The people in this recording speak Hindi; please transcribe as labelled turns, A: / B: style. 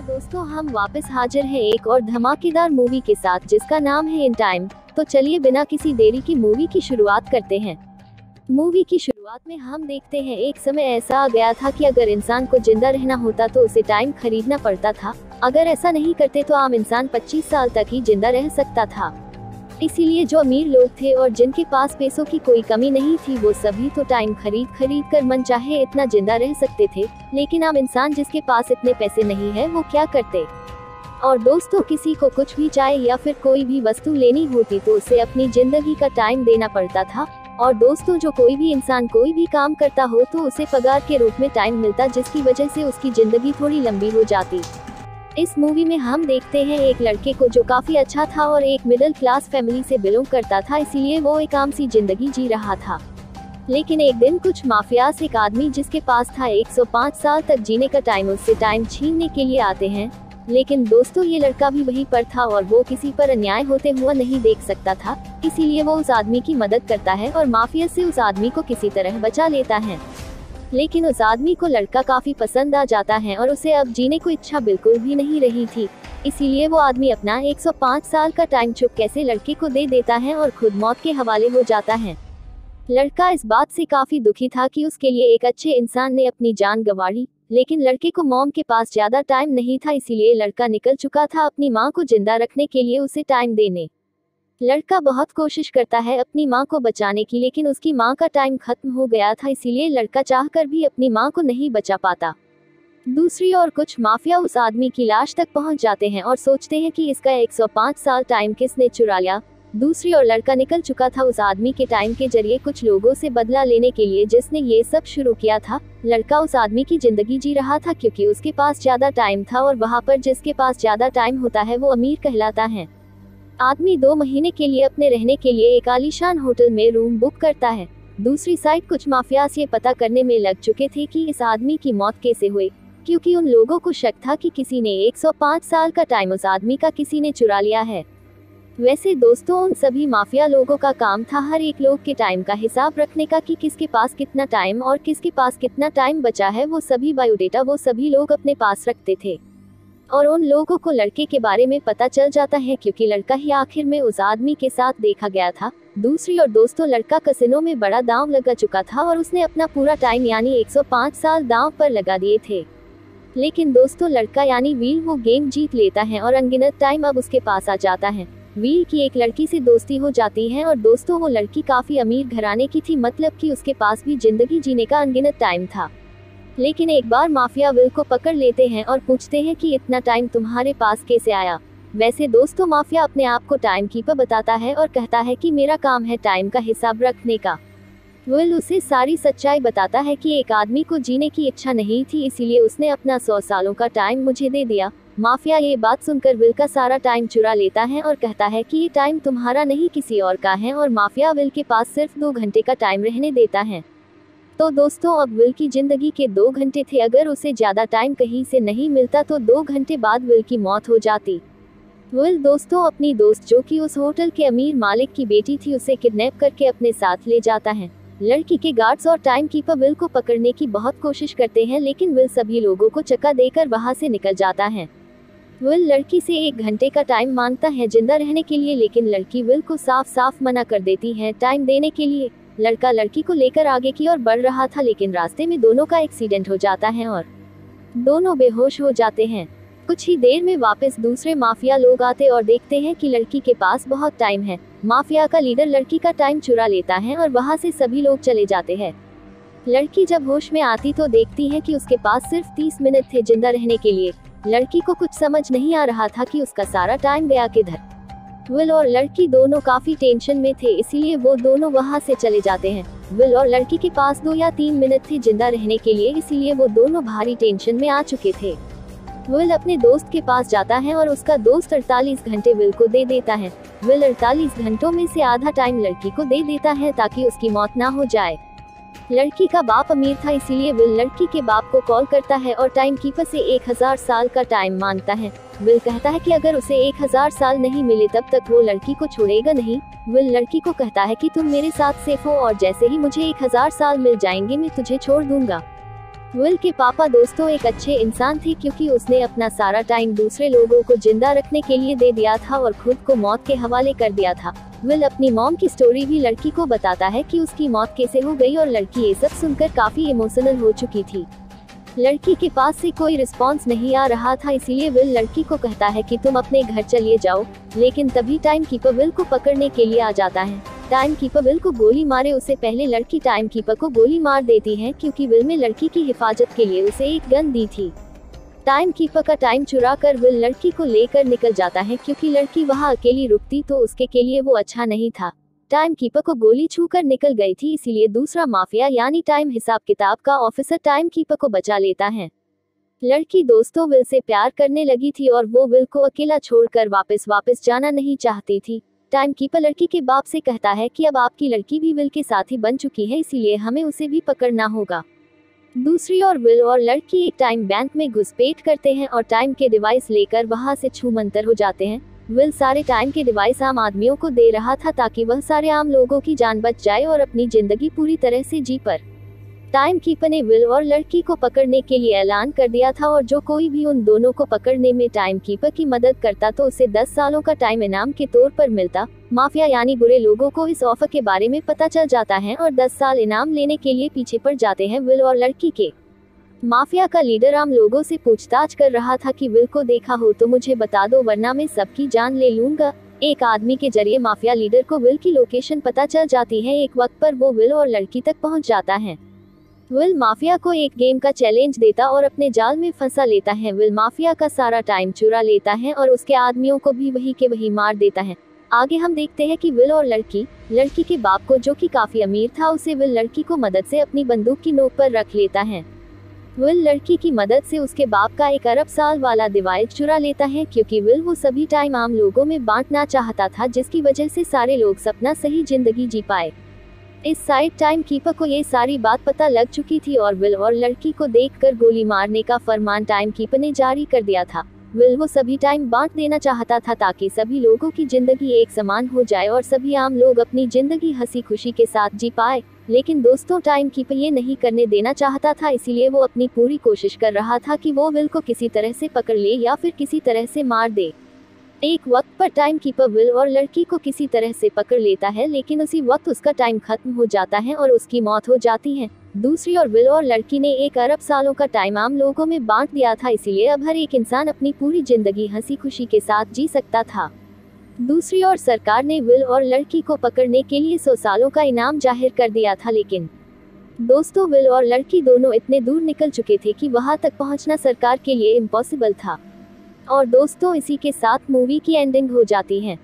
A: दोस्तों हम वापस हाजिर हैं एक और धमाकेदार मूवी के साथ जिसका नाम है इन टाइम। तो चलिए बिना किसी देरी की मूवी की शुरुआत करते हैं। मूवी की शुरुआत में हम देखते हैं एक समय ऐसा आ गया था कि अगर इंसान को जिंदा रहना होता तो उसे टाइम खरीदना पड़ता था। अगर ऐसा नहीं करते तो आम इंसान 25 साल तक ही जिंदा रह सकता था। इसीलिए जो अमीर लोग थे और जिनके पास पैसों की कोई कमी नहीं थी वो सभी तो टाइम खरीद कर मन चाहे इतना जिंदा रह सकते थे। लेकिन आम इंसान जिसके पास इतने पैसे नहीं है वो क्या करते। और दोस्तों किसी को कुछ भी चाहे या फिर कोई भी वस्तु लेनी होती तो उसे अपनी जिंदगी का टाइम देना पड़ता था। और दोस्तों जो कोई भी इंसान कोई भी काम करता हो तो उसे पगार के रूप में टाइम मिलता, जिसकी वजह से उसकी जिंदगी थोड़ी लंबी हो जाती। इस मूवी में हम देखते हैं एक लड़के को जो काफी अच्छा था और एक मिडिल क्लास फैमिली से बिलोंग करता था, इसीलिए वो एक आम सी जिंदगी जी रहा था। लेकिन एक दिन कुछ माफियाज एक आदमी जिसके पास था 105 साल तक जीने का टाइम, उससे टाइम छीनने के लिए आते हैं। लेकिन दोस्तों ये लड़का भी वहीं पर था और वो किसी पर अन्याय होते हुआ नहीं देख सकता था, इसीलिए वो उस आदमी की मदद करता है और माफिया से उस आदमी को किसी तरह बचा लेता है। लेकिन उस आदमी को लड़का काफी पसंद आ जाता है और उसे अब जीने को इच्छा बिल्कुल भी नहीं रही थी। इसीलिए वो आदमी अपना 105 साल का टाइम चुपके से लड़के को दे देता है और खुद मौत के हवाले हो जाता है। लड़का इस बात से काफी दुखी था कि उसके लिए एक अच्छे इंसान ने अपनी जान गंवारी। लेकिन लड़के को मॉम के पास ज्यादा टाइम नहीं था, इसीलिए लड़का निकल चुका था अपनी माँ को जिंदा रखने के लिए उसे टाइम देने। लड़का बहुत कोशिश करता है अपनी माँ को बचाने की, लेकिन उसकी माँ का टाइम खत्म हो गया था, इसीलिए लड़का चाहकर भी अपनी माँ को नहीं बचा पाता। दूसरी ओर कुछ माफिया उस आदमी की लाश तक पहुँच जाते हैं और सोचते हैं कि इसका 105 साल टाइम किसने चुरा लिया। दूसरी ओर लड़का निकल चुका था उस आदमी के टाइम के जरिए कुछ लोगों से बदला लेने के लिए जिसने ये सब शुरू किया था। लड़का उस आदमी की जिंदगी जी रहा था क्योंकि उसके पास ज्यादा टाइम था और वहाँ पर जिसके पास ज्यादा टाइम होता है वो अमीर कहलाता है। आदमी 2 महीने के लिए अपने रहने के लिए एक आलीशान होटल में रूम बुक करता है। दूसरी साइड कुछ माफियाज ये पता करने में लग चुके थे कि इस आदमी की मौत कैसे हुई, क्योंकि उन लोगों को शक था कि किसी ने 105 साल का टाइम उस आदमी का किसी ने चुरा लिया है। वैसे दोस्तों उन सभी माफिया लोगों का काम था हर एक लोग के टाइम का हिसाब रखने का कि किसके पास कितना टाइम और किसके पास कितना टाइम बचा है। वो सभी बायोडेटा वो सभी लोग अपने पास रखते थे और उन लोगों को लड़के के बारे में पता चल जाता है क्योंकि लड़का ही आखिर में उस आदमी के साथ देखा गया था। दूसरी ओर दोस्तों लड़का कसिनो में बड़ा दांव लगा चुका था और उसने अपना पूरा टाइम यानी 105 साल दांव पर लगा दिए थे। लेकिन दोस्तों लड़का यानी वील वो गेम जीत लेता है और अनगिनत टाइम अब उसके पास आ जाता है। वील की एक लड़की से दोस्ती हो जाती है और दोस्तों वो लड़की काफी अमीर घराने की थी, मतलब कि उसके पास भी जिंदगी जीने का अनगिनत टाइम था। लेकिन एक बार माफिया विल को पकड़ लेते हैं और पूछते हैं कि इतना टाइम तुम्हारे पास कैसे आया। वैसे दोस्तों माफिया अपने आप को टाइम कीपर बताता है और कहता है कि मेरा काम है टाइम का हिसाब रखने का। विल उसे सारी सच्चाई बताता है कि एक आदमी को जीने की इच्छा नहीं थी, इसीलिए उसने अपना 100 सालों का टाइम मुझे दे दिया। माफिया ये बात सुनकर विल का सारा टाइम चुरा लेता है और कहता है कि ये टाइम तुम्हारा नहीं किसी और का है, और माफिया विल के पास सिर्फ 2 घंटे का टाइम रहने देता है। तो दोस्तों अब विल की जिंदगी के 2 घंटे थे, अगर उसे ज्यादा टाइम कहीं से नहीं मिलता तो 2 घंटे बाद विल की मौत हो जाती। विल दोस्तों अपनी दोस्त जो कि उस होटल के अमीर मालिक की बेटी थी उसे किडनैप करके अपने साथ ले जाता है। लड़की के गार्ड्स और टाइम कीपर विल को पकड़ने की बहुत कोशिश करते हैं, लेकिन विल सभी लोगों को चक्का देकर वहां से निकल जाता है। विल लड़की से 1 घंटे का टाइम मांगता है जिंदा रहने के लिए, लेकिन लड़की विल को साफ साफ मना कर देती है टाइम देने के लिए। लड़का लड़की को लेकर आगे की ओर बढ़ रहा था, लेकिन रास्ते में दोनों का एक्सीडेंट हो जाता है और दोनों बेहोश हो जाते हैं। कुछ ही देर में वापस दूसरे माफिया लोग आते और देखते हैं कि लड़की के पास बहुत टाइम है। माफिया का लीडर लड़की का टाइम चुरा लेता है और वहां से सभी लोग चले जाते हैं। लड़की जब होश में आती तो देखती है कि उसके पास सिर्फ 30 मिनट थे जिंदा रहने के लिए। लड़की को कुछ समझ नहीं आ रहा था कि उसका सारा टाइम गया किधर। विल और लड़की दोनों काफी टेंशन में थे, इसीलिए वो दोनों वहां से चले जाते हैं। विल और लड़की के पास 2 या 3 मिनट थे जिंदा रहने के लिए, इसीलिए वो दोनों भारी टेंशन में आ चुके थे। विल अपने दोस्त के पास जाता है और उसका दोस्त 48 घंटे विल को दे देता है। विल 48 घंटों में से आधा टाइम लड़की को दे देता है ताकि उसकी मौत ना हो जाए। लड़की का बाप अमीर था, इसीलिए विल लड़की के बाप को कॉल करता है और टाइम कीपर से 1000 साल का टाइम मांगता है। विल कहता है कि अगर उसे 1000 साल नहीं मिले तब तक वो लड़की को छोड़ेगा नहीं। विल लड़की को कहता है कि तुम मेरे साथ सेफ हो और जैसे ही मुझे 1000 साल मिल जाएंगे मैं तुझे छोड़ दूंगा। विल के पापा दोस्तों एक अच्छे इंसान थे क्योंकि उसने अपना सारा टाइम दूसरे लोगों को जिंदा रखने के लिए दे दिया था और खुद को मौत के हवाले कर दिया था। विल अपनी मॉम की स्टोरी भी लड़की को बताता है कि उसकी मौत कैसे हो गई और लड़की ये सब सुनकर काफी इमोशनल हो चुकी थी। लड़की के पास से कोई रिस्पॉन्स नहीं आ रहा था, इसीलिए विल लड़की को कहता है कि तुम अपने घर चलिए जाओ, लेकिन तभी टाइम कीपर विल को पकड़ने के लिए आ जाता है। टाइम कीपर विल को गोली मारे उससे पहले लड़की टाइम कीपर को गोली मार देती है क्योंकि विल में लड़की की हिफाजत के लिए उसे एक गन दी थी। टाइम कीपर का टाइम चुरा कर विल लड़की को लेकर निकल जाता है क्योंकि लड़की वहाँ अकेली रुकती तो उसके के लिए वो अच्छा नहीं था। टाइम कीपर को गोली छूकर निकल गई थी, इसीलिए दूसरा माफिया यानी टाइम हिसाब किताब का ऑफिसर टाइम कीपर को बचा लेता है। लड़की दोस्तों विल से प्यार करने लगी थी और वो विल को अकेला छोड़कर वापस जाना नहीं चाहती थी। टाइम कीपर लड़की के बाप से कहता है कि अब आपकी लड़की भी विल के साथ ही बन चुकी है, इसीलिए हमें उसे भी पकड़ना होगा। दूसरी ओर विल और लड़की एक टाइम बैंक में घुसपैठ करते हैं और टाइम के डिवाइस लेकर वहां से छूमंतर हो जाते हैं। विल सारे टाइम के डिवाइस आम आदमियों को दे रहा था ताकि वह सारे आम लोगों की जान बच जाए और अपनी जिंदगी पूरी तरह से जी पर। टाइम कीपर ने विल और लड़की को पकड़ने के लिए ऐलान कर दिया था और जो कोई भी उन दोनों को पकड़ने में टाइम कीपर की मदद करता तो उसे 10 सालों का टाइम इनाम के तौर पर मिलता। माफिया यानी बुरे लोगों को इस ऑफर के बारे में पता चल जाता है और 10 साल इनाम लेने के लिए पीछे पड़ जाते हैं विल और लड़की के। माफिया का लीडर आम लोगों से पूछताछ कर रहा था कि विल को देखा हो तो मुझे बता दो वरना मैं सबकी जान ले लूंगा। एक आदमी के जरिए माफिया लीडर को विल की लोकेशन पता चल जाती है। एक वक्त पर वो विल और लड़की तक पहुंच जाता है। विल माफिया को एक गेम का चैलेंज देता और अपने जाल में फंसा लेता है। विल माफिया का सारा टाइम चुरा लेता है और उसके आदमियों को भी वही के वही मार देता है। आगे हम देखते हैं कि विल और लड़की के बाप को, जो कि काफी अमीर था, उसे विल लड़की को मदद से अपनी बंदूक की नोक पर रख लेता है। विल लड़की की मदद से उसके बाप का 1 अरब साल वाला डिवाइस चुरा लेता है क्योंकि विल वो सभी टाइम आम लोगों में बांटना चाहता था, जिसकी वजह से सारे लोग सपना सही जिंदगी जी पाए। इस साइड टाइम कीपर को ये सारी बात पता लग चुकी थी और विल और लड़की को देखकर गोली मारने का फरमान टाइम कीपर ने जारी कर दिया था। विल वो सभी टाइम बांट देना चाहता था ताकि सभी लोगों की जिंदगी एक समान हो जाए और सभी आम लोग अपनी जिंदगी हंसी खुशी के साथ जी पाए। लेकिन दोस्तों टाइम कीपर ये नहीं करने देना चाहता था, इसीलिए वो अपनी पूरी कोशिश कर रहा था कि वो विल को किसी तरह से पकड़ ले या फिर किसी तरह से मार दे। एक वक्त पर टाइम कीपर विल और लड़की को किसी तरह से पकड़ लेता है, लेकिन उसी वक्त उसका टाइम खत्म हो जाता है और उसकी मौत हो जाती है। दूसरी ओर विल और लड़की ने 1 अरब सालों का टाइम आम लोगों में बांट दिया था, इसीलिए अब हर एक इंसान अपनी पूरी जिंदगी हंसी खुशी के साथ जी सकता था। दूसरी ओर सरकार ने विल और लड़की को पकड़ने के लिए 100 सालों का इनाम जाहिर कर दिया था, लेकिन दोस्तों विल और लड़की दोनों इतने दूर निकल चुके थे कि वहां तक पहुंचना सरकार के लिए इम्पॉसिबल था। और दोस्तों इसी के साथ मूवी की एंडिंग हो जाती है।